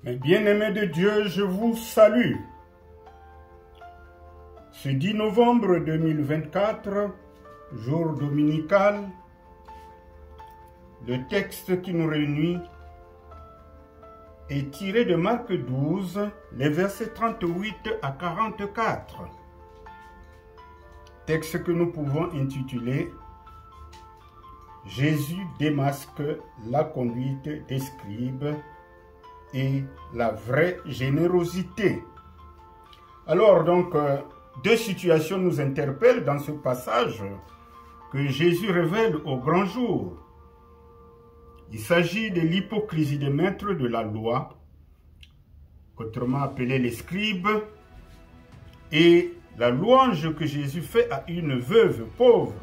Mes bien-aimés de Dieu, je vous salue. Ce 10 novembre 2024, jour dominical, le texte qui nous réunit est tiré de Marc 12, les versets 38 à 44. Texte que nous pouvons intituler « Jésus démasque la conduite des scribes et la vraie générosité ». Alors donc, deux situations nous interpellent dans ce passage que Jésus révèle au grand jour. Il s'agit de l'hypocrisie des maîtres de la loi, autrement appelés les scribes, et la louange que Jésus fait à une veuve pauvre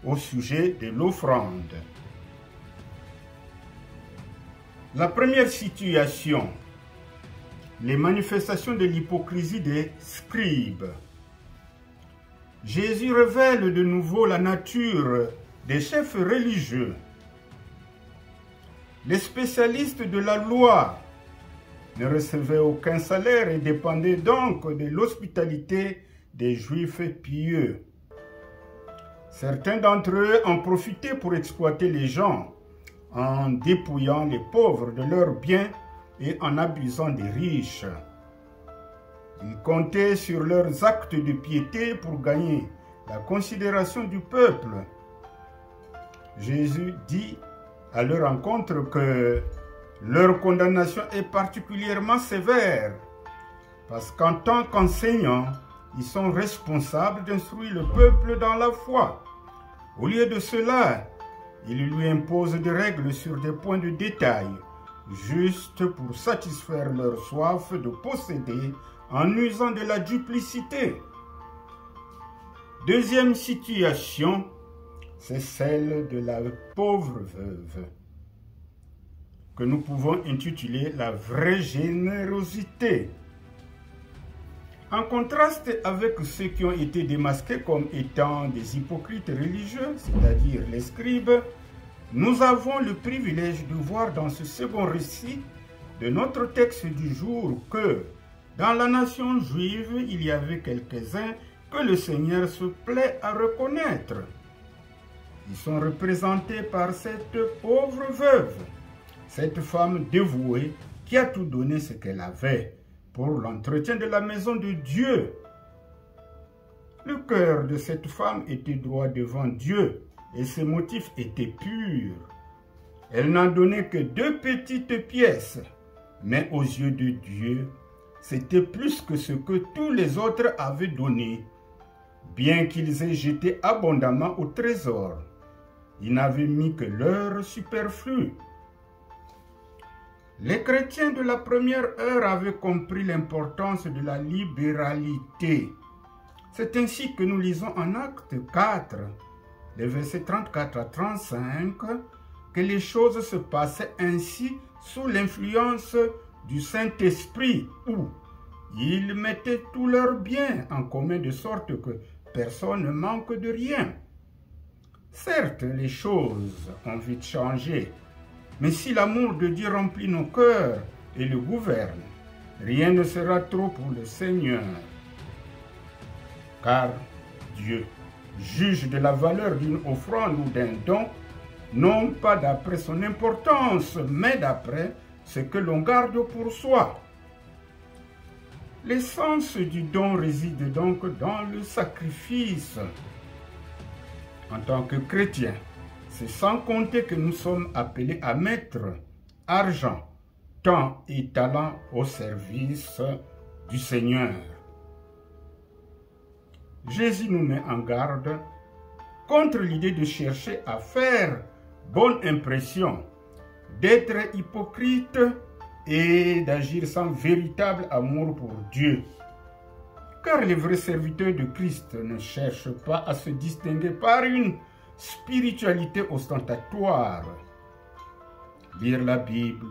au sujet de l'offrande. La première situation, les manifestations de l'hypocrisie des scribes. Jésus révèle de nouveau la nature des chefs religieux. Les spécialistes de la loi ne recevaient aucun salaire et dépendaient donc de l'hospitalité des Juifs pieux. Certains d'entre eux en profitaient pour exploiter les gens en dépouillant les pauvres de leurs biens et en abusant des riches. Ils comptaient sur leurs actes de piété pour gagner la considération du peuple. Jésus dit à leur rencontre que leur condamnation est particulièrement sévère parce qu'en tant qu'enseignants, ils sont responsables d'instruire le peuple dans la foi. Au lieu de cela, ils lui imposent des règles sur des points de détail, juste pour satisfaire leur soif de posséder en usant de la duplicité. Deuxième situation, c'est celle de la pauvre veuve, que nous pouvons intituler la vraie générosité. En contraste avec ceux qui ont été démasqués comme étant des hypocrites religieux, c'est-à-dire les scribes, nous avons le privilège de voir dans ce second récit de notre texte du jour que dans la nation juive, il y avait quelques-uns que le Seigneur se plaît à reconnaître. Ils sont représentés par cette pauvre veuve, cette femme dévouée qui a tout donné ce qu'elle avait pour l'entretien de la maison de Dieu. Le cœur de cette femme était droit devant Dieu et ses motifs étaient purs. Elle n'en donnait que 2 petites pièces, mais aux yeux de Dieu, c'était plus que ce que tous les autres avaient donné. Bien qu'ils aient jeté abondamment au trésor, ils n'avaient mis que leur superflu. Les chrétiens de la première heure avaient compris l'importance de la libéralité. C'est ainsi que nous lisons en Actes 4, les versets 34 à 35, que les choses se passaient ainsi sous l'influence du Saint-Esprit, où ils mettaient tous leurs biens en commun de sorte que personne ne manque de rien. Certes, les choses ont vite changé, mais si l'amour de Dieu remplit nos cœurs et le gouverne, rien ne sera trop pour le Seigneur. Car Dieu juge de la valeur d'une offrande ou d'un don, non pas d'après son importance, mais d'après ce que l'on garde pour soi. L'essence du don réside donc dans le sacrifice. En tant que chrétiens, c'est sans compter que nous sommes appelés à mettre argent, temps et talent au service du Seigneur. Jésus nous met en garde contre l'idée de chercher à faire bonne impression, d'être hypocrite et d'agir sans véritable amour pour Dieu. Car les vrais serviteurs de Christ ne cherchent pas à se distinguer par une spiritualité ostentatoire. Lire la Bible,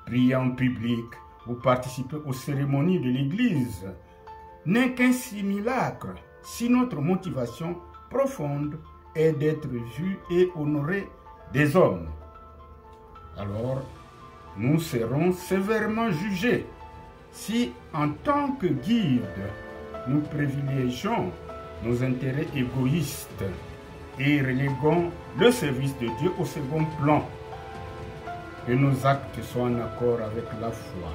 prier en public ou participer aux cérémonies de l'Église n'est qu'un simulacre si notre motivation profonde est d'être vu et honoré des hommes. Alors, nous serons sévèrement jugés si, en tant que guide, nous privilégions nos intérêts égoïstes et reléguons le service de Dieu au second plan. Que nos actes soient en accord avec la foi.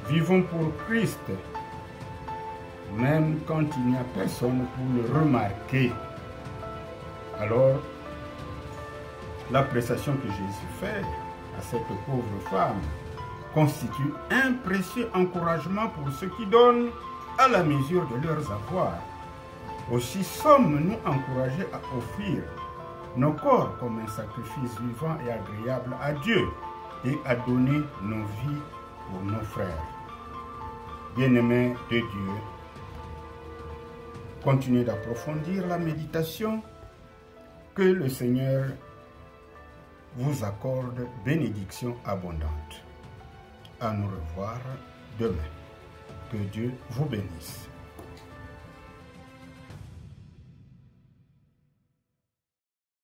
Vivons pour Christ, même quand il n'y a personne pour le remarquer. Alors, l'appréciation que Jésus fait à cette pauvre femme constitue un précieux encouragement pour ceux qui donnent à la mesure de leurs avoirs. Aussi sommes-nous encouragés à offrir nos corps comme un sacrifice vivant et agréable à Dieu et à donner nos vies pour nos frères. Bien-aimés de Dieu, continuez d'approfondir la méditation. Que le Seigneur vous accorde bénédiction abondante. À nous revoir demain. Que Dieu vous bénisse.